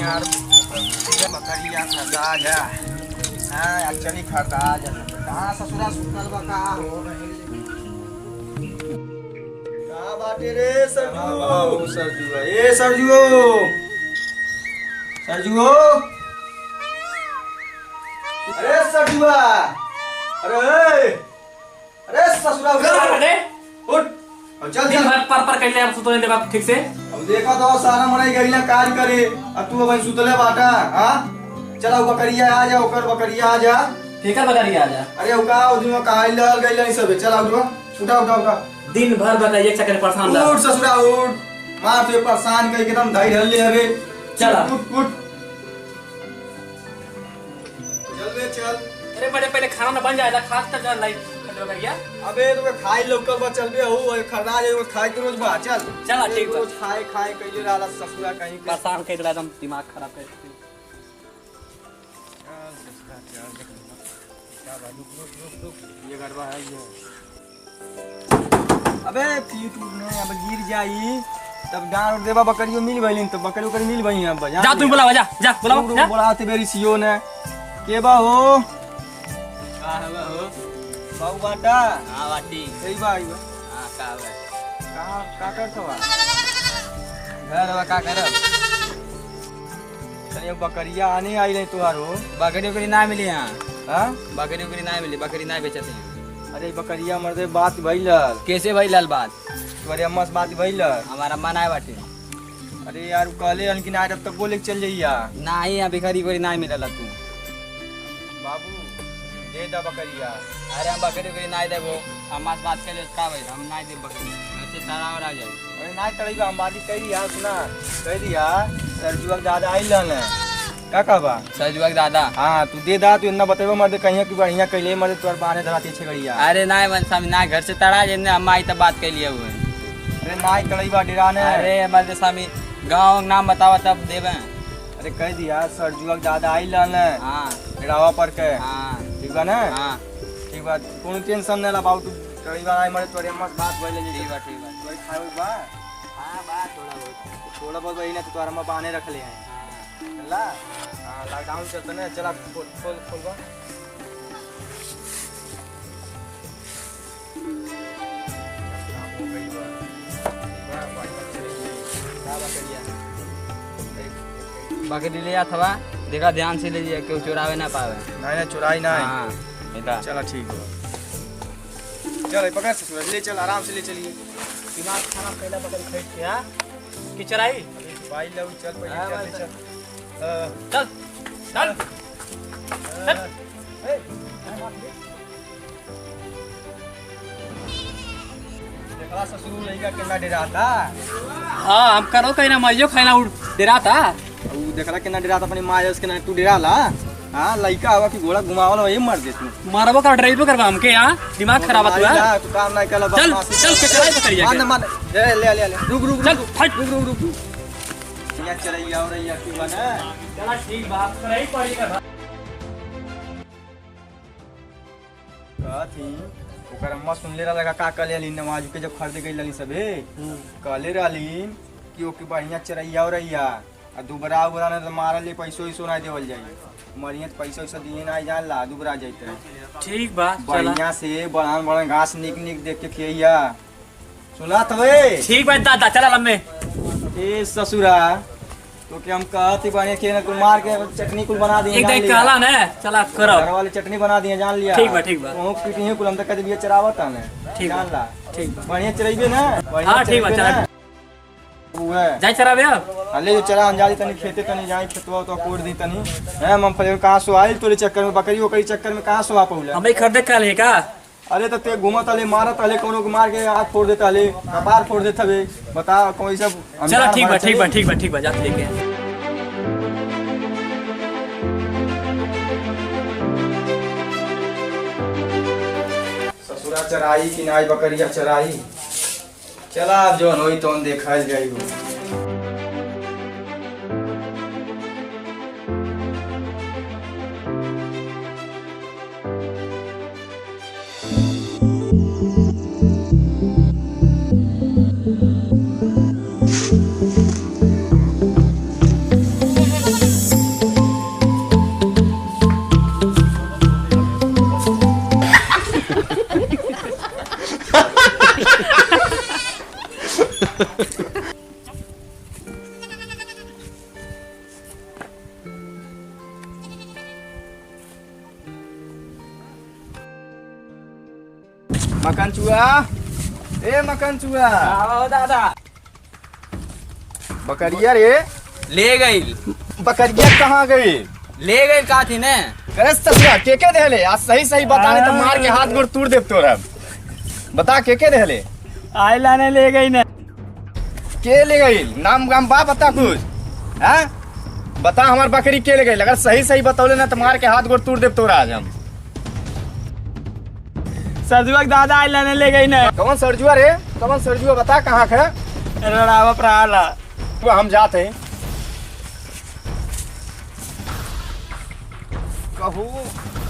यार बकरिया खरदा जा। हाँ एक्चुअली खरदा जा कहाँ ससुरा सुतल बा का हो कहाँ बाटे रे सरजू सरजू ए सरजू सरजू अरे सरजुआ अरे अरे ससुरा उठ चल दिन भर पर कर ले अब सुतले दे बाप ठीक से। अब देखा तो सारा मराई गईला काज करे अब तू अब सुतले बाटा। हां चला बकरिया आ जा ओकर बकरिया आ जा ठेकर बकरिया आ जा। अरे ओका उदिमा काई लल गईला नहीं सब चला उठा उठा उठा दिन भर बता एक चक्कर परेशान उठ ससुरा उठ मां तो परेशान कई एकदम धाई ढल ले हवे। चला उठ उठ चल बे चल। अरे बड़े पहले खाना ना बन जाएगा खास तक चल लाई बकरिया। अबे तो खाई लोकल बा चल बे हो खरदा जे खाई के रोज बा चल चला ठीक बा रोज खाए खाए कइले रहला ससुरा कहीं परेशान कर एकदम दिमाग खराब कर ये गड़बड़ है ये। अबे पीठ में अब गिर जाई तब डांड उड़ देबा बकरियो मिल गइलिन तो बकरी उकरी मिल गई अब जा तू बुलावा जा जा बुलावा जा बोलाते बेरी सियो ने के बा हो का है हो बाऊ बाटा। हां बाटी सही बा आई बा। हां का है का करत बा घर बा का करब तनी बकरिया आने आई नहीं तुहारो बकरी उकरी ना मिली हां। हां बकरी उकरी ना मिली बकरी ना बेचते हैं। अरे बकरिया मर्दे बात भइल कैसे भाई लाल बात तुम्हारे अम्मा से बात भइल। हमारा मन आए बाटे अरे यार कहले हन कि ना जब तक बोले के चल जइया ना ही यहाँ भिखारी कोई ना मिलला तू बाबू दे दा बकरिया। अरे हम बकरी उकरी ना देबो अम्मा से बात कर ले का भाई हम ना दे बकरी ऐसे तारा और आ जाए। अरे ना तड़ीबा हम बात कह दिया सुना कह दिया सरजुआ के दादा आइल हन का कहबा सरजुआ के दादा। हां तू दे दा तू इतना बतेबो मर्दे कहिया कि बढ़िया कइले मर्दे तोर बाने धराती छे गड़िया। अरे ना मन सामने ना घर से तड़ा जे अम्मा आई तब बात कर लिया हुए। अरे ना तड़ीबा डेरा ने अरे हमारे सामने गांव नाम बतावा तब देबे। अरे कह दिया सरजुआ के दादा आइल हन हां डेरावा पर के। हां ठीक बा ना हां ठीक बा कोनो टेंशन ना ला बाबू तू तड़ीबा आई मर्दे तोरे अम्मा से बात भइले जी। ठीक बा तोरे खाए बा हां बात थोड़ा बहुत वही ना तो तोरा अम्मा बाने रख ले हैं चला। हां लॉकडाउन चलता ना चला खोल खोल खोल बा बकरी ले अथवा देखा ध्यान से लीजिए क्यों चुरावे ना पावे। नहीं ना चुराई ना हां बेटा चला ठीक है चल पकड़ से सूरज ले चल आराम से ले चलिए दिमाग खराब पहला बकरी खरीद के। हां कि चराई भाई लो चल पहले चल चल चल चल देखला ससुर लइका केना डराता। हां हम करो कहीं ना मइयो खाना उड़ डरा था ऊ देखला केना डराता अपनी माँ उसके ना तू डराला। हां लइका आवा कि घोड़ा घुमावला वही मार दे तू मारबो का ड्राइव करबा हमके हां दिमाग खराब है तू तू काम नहीं कला चल चल के चलाई बकरिया मान मान ले ले ले रुक रुक चल हट रुक रुक रुक या चलैया और या की बना चला ठीक बात करई पड़ी का कथी ओकर अम्मा सुन ले रहा का कहले हली नमाज के जब खरीदे गई लली सबे कहले रहली कि ओके बढ़िया चरैया और रैया आ दुबरा उबरा ने मारल ले पैसो ही सुना देवल जाई मरियत पैसा वैसा दिए ना जान ला दुबरा जाते ठीक बा बढ़िया से बड़ान बड़ान घास निक निक देख के खिया सुना तवे ठीक बा दादा चला लम्बे ए ससुरा तो कि हम कहती बढ़िया के कुल मार के चटनी कुल बना दिए एक दिन कहला ना चला करो घर वाले चटनी बना दिए जान लिया ठीक बा वो पीटी कुल हम तक कभी चरावत है ठीक जान ला ठीक बा बढ़िया चराइबे ना हां ठीक बा चला वो है जाई चराबे अब हले जो चरा अंजाली तनी खेते तनी जाई खेतवा तो कोड़ दी तनी है हम फले कहां सो आइल तोरे चक्कर में बकरी ओकरी चक्कर में कहां सो आ पौला हमें खरीदे कल है का। अरे तो ते घूमत हले मारत हले कोनो को मार के आंख फोड़ देता हले कपार फोड़ देत हवे बता कोई सब चलो ठीक बा जात लेके ससुरा चराई कि नाई बकरिया चराई चला अब जोन होई तो देखल जाई हो मकान चुआ, ए मकान चुआ, आओ दादा। बकरिया रे, ले गई। बकरिया कहाँ गई? ले गई का थी ने? करे ससुरा के देले? आज सही सही बताने तो मार के हाथ गोड़ तोड़ देब तोरा। बता के देले? आई लाने ले गई ने। के ले गई? नाम गाम बा बता कुछ, हैं? बता हमार बकरी के ले गई? अगर सही सही बतौले ना तो मार के हाथ गोड़ तोड़ देब तोरा आज हम। सरजुआ दादा आई लाने ले गई ने। कौन सरजुआ रे? कौन सरजुआ बता कहाँ है? रड़ावा प्राला। तो हम जाते हैं। कहू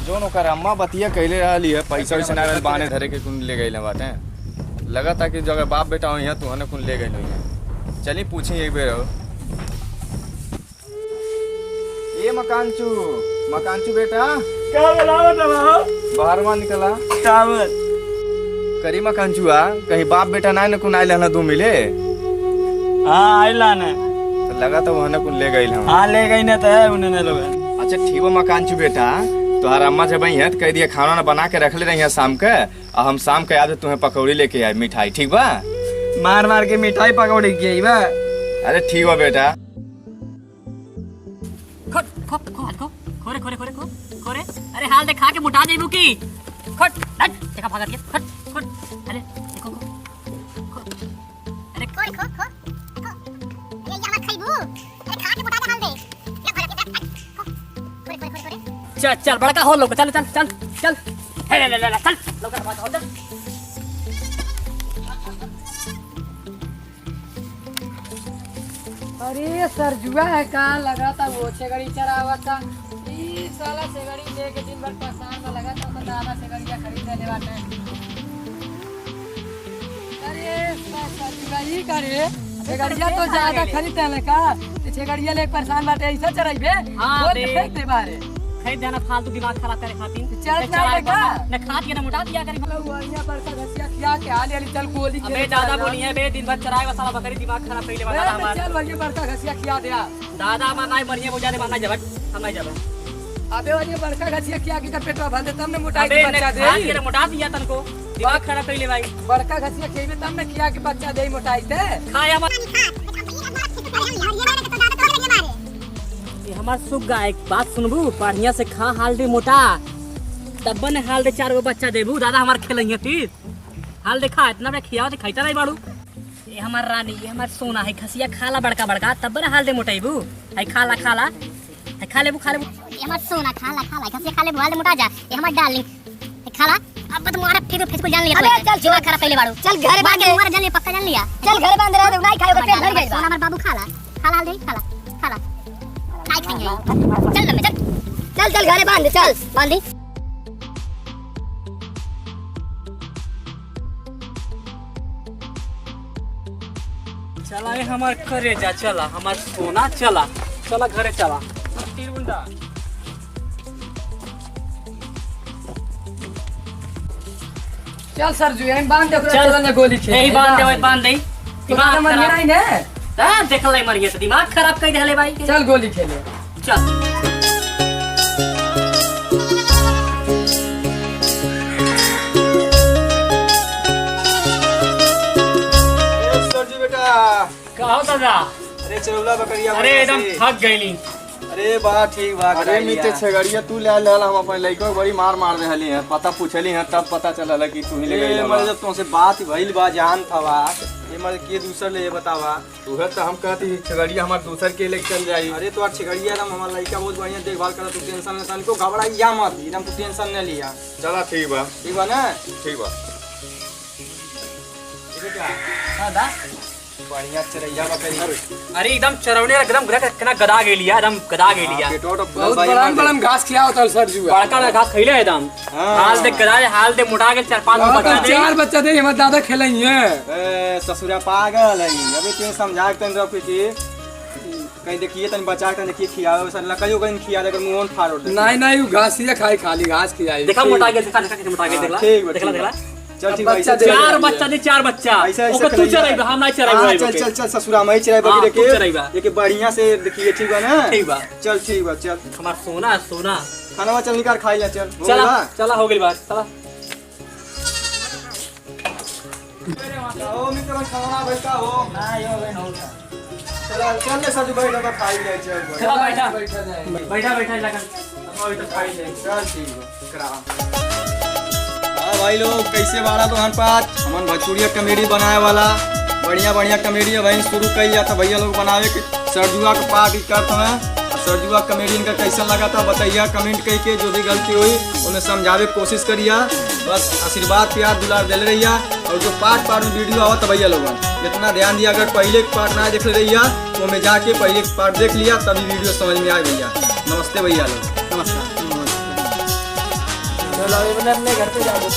जो ओकर अम्मा बतिया कहले रहली है पैसा वैसा ना बाने धरे के कुन ले गई बाटे। लगा था कि जो अगर बाप बेटा हो तो हने कुन ले गई है। चली पूछी एक बेर। ये मकानचू बेटा क्या बोलावत है? बाहर में निकला कावत करी मकानचुआ कहीं बाप बेटा ना कुन आइल हना दो मिले। हाँ आई लाने तो लगा तो वहने कुन ले गई हम। हाँ ले गई ने तो है उन्हें लोग। अच्छा ठीक है मकानचू बेटा, तुम्हारा अम्मा जब आई है तो कह दिया खाना ना बना के रख ले रही है शाम के, और हम शाम के याद तुम्हें पकौड़ी लेके आए मिठाई, ठीक बा? मार मार के मिठाई पकौड़ी की बा। अरे ठीक बा बेटा। खोरे खोरे खोरे खोरे अरे हाल देखा के मुटा देबू की खट हट देखा भागत के खट खट अरे देखो अरे खोरे खो खो ये यहाँ खाइबू अरे खा के मुटा दे हाल दे ले खोरे खोरे खोरे खोरे चल चल बड़का हो लोग चल चल चल चल ले ले ले चल लोग बात हो चल। अरे सरजुआ है कहाँ लगा था वो छेगड़ी चरावा था ई साला छेगड़ी लेके दिन भर परेशान में लगा था तो दादा छेगड़िया खरीदने ले बाटे। अरे सरजुआ ही करे छेगड़िया तो ज्यादा खरीदते ले का छेगड़िया लेके परेशान बाटे ऐसा चराइबे हाँ, वो बे। फेंक दे बारे खरीद देना फालतू दिमाग खराब करे खातिर चल ना लगा न खा के न मुटा दिया करी। वहिया बरसा घसिया खिया के हाल वाली चल गोली अबे ज्यादा बोली है बे दिन भर चराएगा साला बकरी दिमाग खराब कइले बता हमार। चल वहिया बरसा घसिया खिया दे दादा हमार नाई बढ़िया बुझा दे माना जबट हम नहीं जब। अबे वहिया बरसा घसिया खिया के पेटवा भर दे तब ने मुटाई अबे के ने बच्चा खा दे के न मुटा दिया तनको दिमाग खराब कइले भाई। बड़का घसिया खेबे तब ने खिया के बच्चा दे मोटाई ते खाया मत ये हमार सुख गा एक बात सुनबू बढ़िया से खा हाल दे मोटा तब ने हाल दे 4 गो बच्चा देबू दादा हमार खेलइए फिर हाल दे खा इतना बड़ा खियाओ ते खइता नहीं बाड़ू। ये हमार रानी ये हमार सोना है खसिया खाला बड़का बड़का तब ने हाल दे मोटाइबू है खाला खाला है खा लेबू ये हमार सोना खाला खाला खसिया खा लेबू हाल दे मोटा जा ये हमार डार्लिंग है खाला अब तुम्हारा फिर फेस को जान लिया अबे चल जीवा खराब पहले बाड़ू चल घर बांध तुम्हारा जान लिया पक्का जान लिया चल घर बांध रहा नहीं खाएगा पेट भर गई सोना हमार बाबू खाला खाला हाल दे खाला खाला नहीं खाएंगे चल ना चल चल चल घरे बांध चल बांधी चला ये हमार करे जा चला हमार सोना चला चला घरे चला तीर बुंडा। चल सरजू यहीं बांध दे चल ना गोली खेल यही बांध दे दिमाग मन खराब नहीं ने हां देख ले मरिए तो दिमाग खराब कर देले भाई चल गोली खेले चल सरजी बेटा कहो दादा अरे चलौला बकरिया अरे एकदम थक गईली। अरे बा ठीक बा। अरे मीते छगड़िया तू ले लेला हम अपन लइको के बड़ी मार दे हली है पता पूछली है तब पता चलल कि तू ही ले गई मतलब जब तुमसे बात भइल बा जान थवा ये मतलब के दूसर ले बतावा उहे तो हम कहती छगड़िया हमार दूसर के लेके चल जाई। अरे तो छगड़िया एकदम हमार लइका बहुत बढ़िया देखभाल करत तू टेंशन न सन को घबराइया मत एकदम तू टेंशन न लिया। चला ठीक बा ना ठीक बा बेटा दादा बढ़िया चरैया बकरी अरे एकदम चरौने एकदम कितना गदा गेलिया एकदम गदा गेलिया बहुत बड़ा घास खिया होता सरजू बड़का ना घास खइले एकदम हाल दे गदा हाल दे मोटा के 4-5 बच्चा दे 4 बच्चा दे हमर दादा खेलइए ए ससुरा पागल है अबे तू समझा के तन रख के कहीं देखिए तन बचा के देखिए खियावे सर लकइयो कहीं खिया देकर मुंह फाड़ दे नहीं वो घासिया खाई खाली घास खियाई देखा मोटा गेल देखा मोटा गेल देखला ठीक देखला चल ठीक बच्चा है 4 बच्चा दे 4 बच्चा ओके तू चराइबा हम नहीं चराइबा चल चल चल ससुरा मैं चराइबा हाँ, के तू चराइबा। ये के बढ़िया से देखिए ठीक बा ना ठीक बा चल ठीक बा चल हमार सोना सोना खाना चल निकाल खाई ले चल हो चला गया? चला हो गेल बात चला ओ मित्र भाई खाना बैठा हो ना यो बहन हो का चल चल ले सजू बैठ जा खाई ले चल चला बैठा बैठा बैठा लगन अभी तो खाई ले चल ठीक है करा। हाँ भाई लोग कैसे बाड़ा तो हन पाँच हमन भोजपुरिया कॉमेडी बनाए वाला बढ़िया बढ़िया कॉमेडी वहीं शुरू कर जाता भैया लोग बनावे के सरजुआ का पार्ट करते हैं। सरजुआ कॉमेडी इनका कैसा लगा था बताइए कमेंट करके, जो भी गलती हुई उन्हें समझावे की कोशिश करिए। बस आशीर्वाद प्यार दुलार दिल रहिए और जो पार्ट पार्ट में वीडियो आवत भैया लोगन इतना ध्यान दिया, अगर पहले पार्ट ना देख रहिए तो मैं जाके पहले पार्ट देख लिया तभी वीडियो समझ में आए भैया। नमस्ते भैया लोग, नमस्कार। चलो अपने घर पे जाओ।